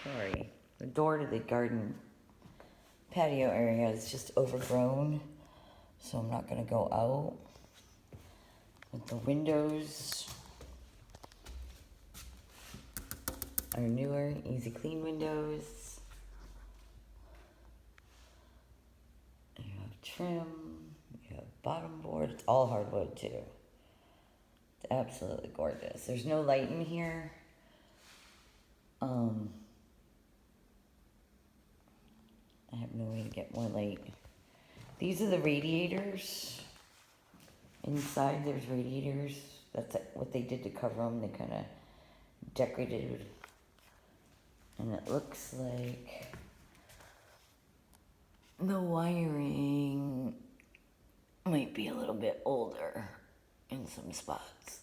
Sorry. The door to the garden patio area is just overgrown, so I'm not gonna go out. But the windows are newer, easy clean windows. You have trim, you have bottom board, it's all hardwood too. It's absolutely gorgeous. There's no light in here. I have no way to get more light. These are the radiators. Inside there's radiators. That's what they did to cover them. They kind of decorated. And it looks like the wiring might be a little bit older in some spots.